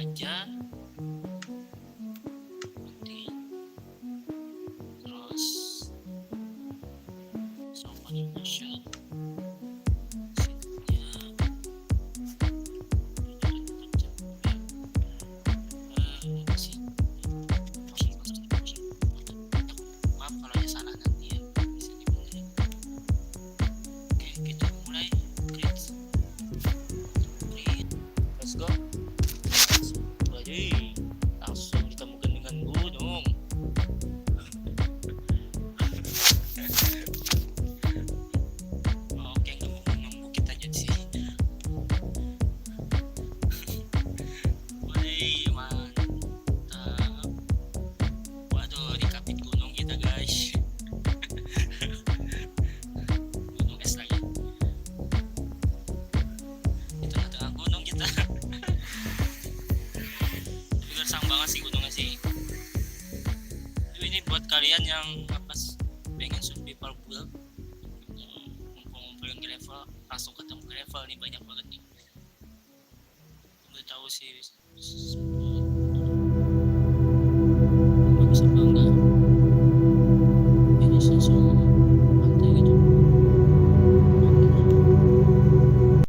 aja nanti, terus sopan Indonesia maaf kalau ada salah nanti ya, bisa dibenerin. Oke, kita mulai. Let's go. Wajih, langsung ditemukan dengan gunung. Oke, nggak mau ngebukit aja sih. Wih, mantap. Waduh, dikapit gunung kita guys. Gunung es lagi. Di tengah-tengah gunung kita. Gersang banget sih gunungnya sih. Ini buat kalian yang pengen survival build, ngumpulin level, langsung ketemu level nih, banyak banget nih. Udah tahu sih